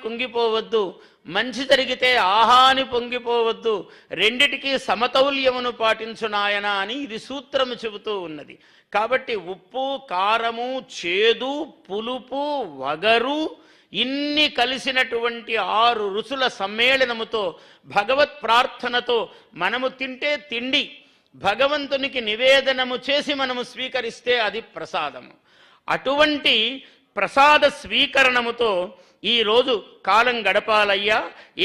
కుంగిపోవద్దు, మంచి జరిగితే ఆహాని పొంగిపోవద్దు, రెండిటికీ సమతౌల్యమును పాటించు నాయన అని ఇది సూత్రము చెబుతూ ఉన్నది. కాబట్టి ఉప్పు, కారము, చేదు, పులుపు, వగరు ఇన్ని కలిసినటువంటి 6 రుచుల సమ్మేళనముతో భగవత్ ప్రార్థనతో మనము తింటే తిండి భగవంతునికి నివేదనము చేసి మనము స్వీకరిస్తే అది ప్రసాదము. అటువంటి ప్రసాద స్వీకరణముతో ఈరోజు కాలం గడపాలయ్యా.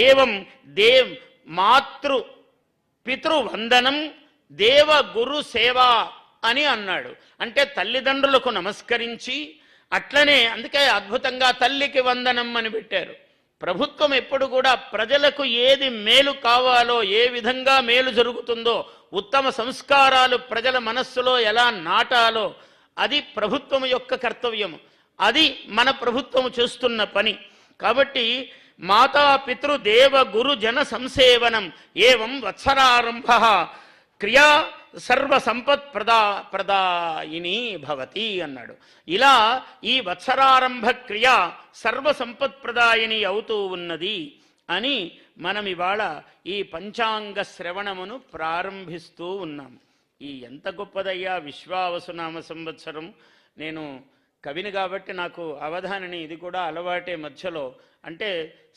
ఏవం మాతృ పితృవందనం దేవ గురు సేవ అని అన్నాడు. అంటే తల్లిదండ్రులకు నమస్కరించి, అట్లనే అందుకే అద్భుతంగా తల్లికి వందనం అని పెట్టారు. ప్రభుత్వం ఎప్పుడు కూడా ప్రజలకు ఏది మేలు కావాలో, ఏ విధంగా మేలు జరుగుతుందో, ఉత్తమ సంస్కారాలు ప్రజల మనస్సులో ఎలా నాటాలో అది ప్రభుత్వం యొక్క కర్తవ్యము. అది మన ప్రభుత్వం చేస్తున్న పని. కాబట్టి మాతాపితృ దేవ గురు జన సంసేవనం ఏవం వత్సరారంభ క్రియా సర్వ సంపత్ ప్రదాయిని భవతి అన్నాడు. ఇలా ఈ వత్సరారంభ క్రియ సర్వ సంపత్ ప్రదాయిని అవుతూ ఉన్నది అని మనం ఇవాళ ఈ పంచాంగ శ్రవణమును ప్రారంభిస్తూ ఉన్నాం. ఈ ఎంత గొప్పదయ్యా విశ్వావసునామ సంవత్సరం. నేను కవిని కాబట్టి నాకు అవధానిని ఇది కూడా అలవాటే మధ్యలో. అంటే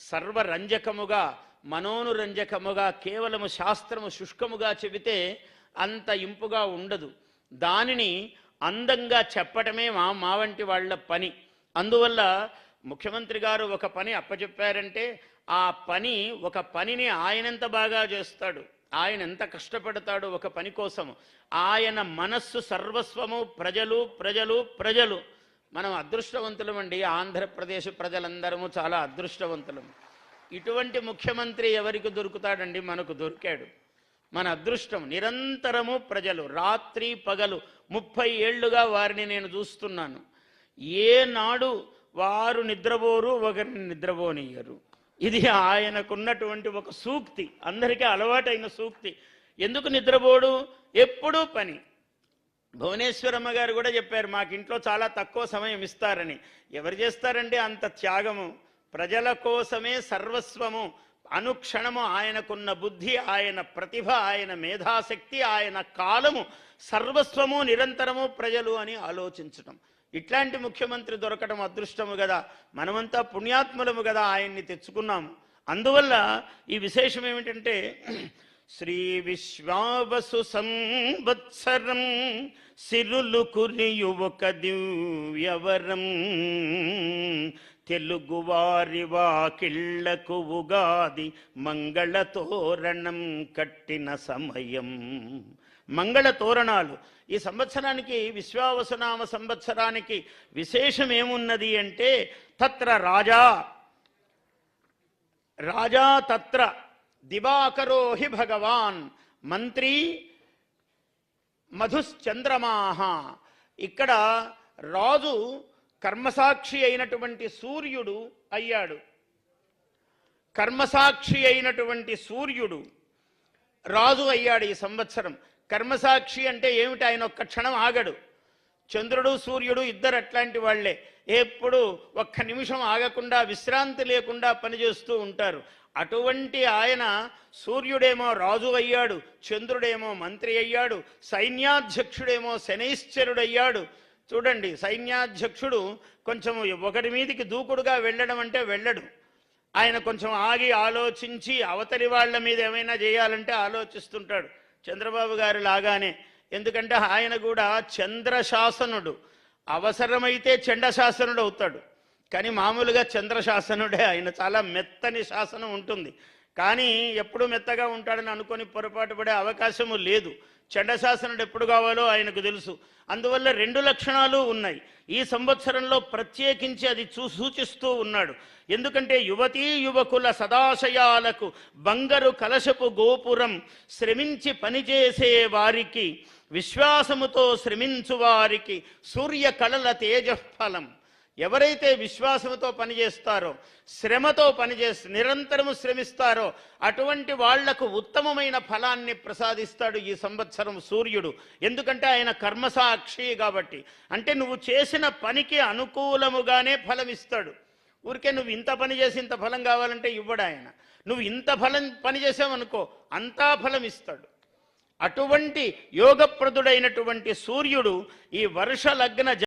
సర్వరంజకముగా మనోనురంజకముగా కేవలము శాస్త్రము శుష్కముగా చెబితే అంత ఇంపుగా ఉండదు. దానిని అందంగా చెప్పటమే మా వంటి వాళ్ళ పని. అందువల్ల ముఖ్యమంత్రి గారు ఒక పని అప్పచెప్పారంటే ఆ పని ఒక పనిని ఆయనెంత బాగా చేస్తాడు, ఆయన ఎంత కష్టపడతాడు ఒక పని కోసము. ఆయన మనస్సు సర్వస్వము ప్రజలు ప్రజలు ప్రజలు. మనం అదృష్టవంతులమండి. ఆంధ్రప్రదేశ్ ప్రజలందరము చాలా అదృష్టవంతులము. ఇటువంటి ముఖ్యమంత్రి ఎవరికి దొరుకుతాడండి? మనకు దొరికాడు. మన అదృష్టం. నిరంతరము ప్రజలు, రాత్రి పగలు 30 ఏళ్లుగా వారిని నేను చూస్తున్నాను. ఏనాడు వారు నిద్రపోరు, ఒకరిని నిద్రపోనియ్యరు. ఇది ఆయనకున్నటువంటి ఒక సూక్తి, అందరికీ అలవాటైన సూక్తి. ఎందుకు నిద్రపోడు? ఎప్పుడూ పని. భువనేశ్వరమ్మ గారు కూడా చెప్పారు, మాకింట్లో చాలా తక్కువ సమయం ఇస్తారని. ఎవరు చేస్తారండి అంత త్యాగము? ప్రజల కోసమే సర్వస్వము. అనుక్షణము ఆయనకున్న బుద్ధి, ఆయన ప్రతిభ, ఆయన మేధాశక్తి, ఆయన కాలము సర్వస్వము, నిరంతరము ప్రజలు అని ఆలోచించటం. ఇట్లాంటి ముఖ్యమంత్రి దొరకడం అదృష్టము కదా. మనమంతా పుణ్యాత్ములము కదా, ఆయన్ని తెచ్చుకున్నాము. అందువల్ల ఈ విశేషం ఏమిటంటే శ్రీ విశ్వావసు సంవత్సరం సిరులు కురియు ఒక దివ్యవరం తెలుగువారి వాకిళ్లకు ఉగాది మంగళ తోరణం కట్టిన సమయం. మంగళ తోరణాలు. ఈ సంవత్సరానికి విశ్వావసునామ సంవత్సరానికి విశేషం ఏమున్నది అంటే తత్ర రాజా తత్ర దివాకరో హి భగవాన్ మంత్రి మధుశ్చంద్రమాహ. ఇక్కడ రాజు కర్మసాక్షి అయినటువంటి సూర్యుడు అయ్యాడు. కర్మసాక్షి అయినటువంటి సూర్యుడు రాజు అయ్యాడు ఈ సంవత్సరం. కర్మసాక్షి అంటే ఏమిటి? ఆయన ఒక్క క్షణం ఆగడు. చంద్రుడు సూర్యుడు ఇద్దరు అట్లాంటి వాళ్లే. ఎప్పుడు ఒక్క నిమిషం ఆగకుండా విశ్రాంతి లేకుండా పనిచేస్తూ ఉంటారు. అటువంటి ఆయన సూర్యుడేమో రాజు అయ్యాడు, చంద్రుడేమో మంత్రి అయ్యాడు, సైన్యాధ్యక్షుడేమో శనైశ్చరుడయ్యాడు. చూడండి, సైన్యాధ్యక్షుడు కొంచెం ఒకటి మీదికి దూకుడుగా వెళ్ళడం అంటే వెళ్ళడు. ఆయన కొంచెం ఆగి ఆలోచించి అవతలి వాళ్ళ మీద ఏమైనా చేయాలంటే ఆలోచిస్తుంటాడు. చంద్రబాబు గారు లాగానే. ఎందుకంటే ఆయన కూడా చంద్రశాసనుడు. అవసరమైతే చండశాసనుడు అవుతాడు, కానీ మామూలుగా చంద్రశాసనుడే. ఆయన చాలా మెత్తని శాసనం ఉంటుంది, కానీ ఎప్పుడు మెత్తగా ఉంటాడని అనుకొని పొరపాటు పడే అవకాశము లేదు. చండశాసనుడు ఎప్పుడు కావాలో ఆయనకు తెలుసు. అందువల్ల 2 లక్షణాలు ఉన్నాయి. ఈ సంవత్సరంలో ప్రత్యేకించి అది సూచిస్తూ ఉన్నాడు. ఎందుకంటే యువతీ యువకుల సదాశయాలకు బంగారు కలశపు గోపురం, శ్రమించి పనిచేసే వారికి, విశ్వాసముతో శ్రమించు వారికి సూర్య కళల తేజఫలం. ఎవరైతే విశ్వాసంతో పనిచేస్తారో, శ్రమతో నిరంతరము శ్రమిస్తారో అటువంటి వాళ్లకు ఉత్తమమైన ఫలాన్ని ప్రసాదిస్తాడు ఈ సంవత్సరం సూర్యుడు. ఎందుకంటే ఆయన కర్మసాక్షి కాబట్టి. అంటే నువ్వు చేసిన పనికి అనుకూలముగానే ఫలమిస్తాడు. ఊరికే నువ్వు ఇంత పని చేసి ఇంత ఫలం కావాలంటే ఇవ్వడు ఆయన. నువ్వు ఇంత పని చేసావనుకో అంతా ఫలం ఇస్తాడు. అటువంటి యోగప్రదుడైనటువంటి సూర్యుడు ఈ వర్ష లగ్న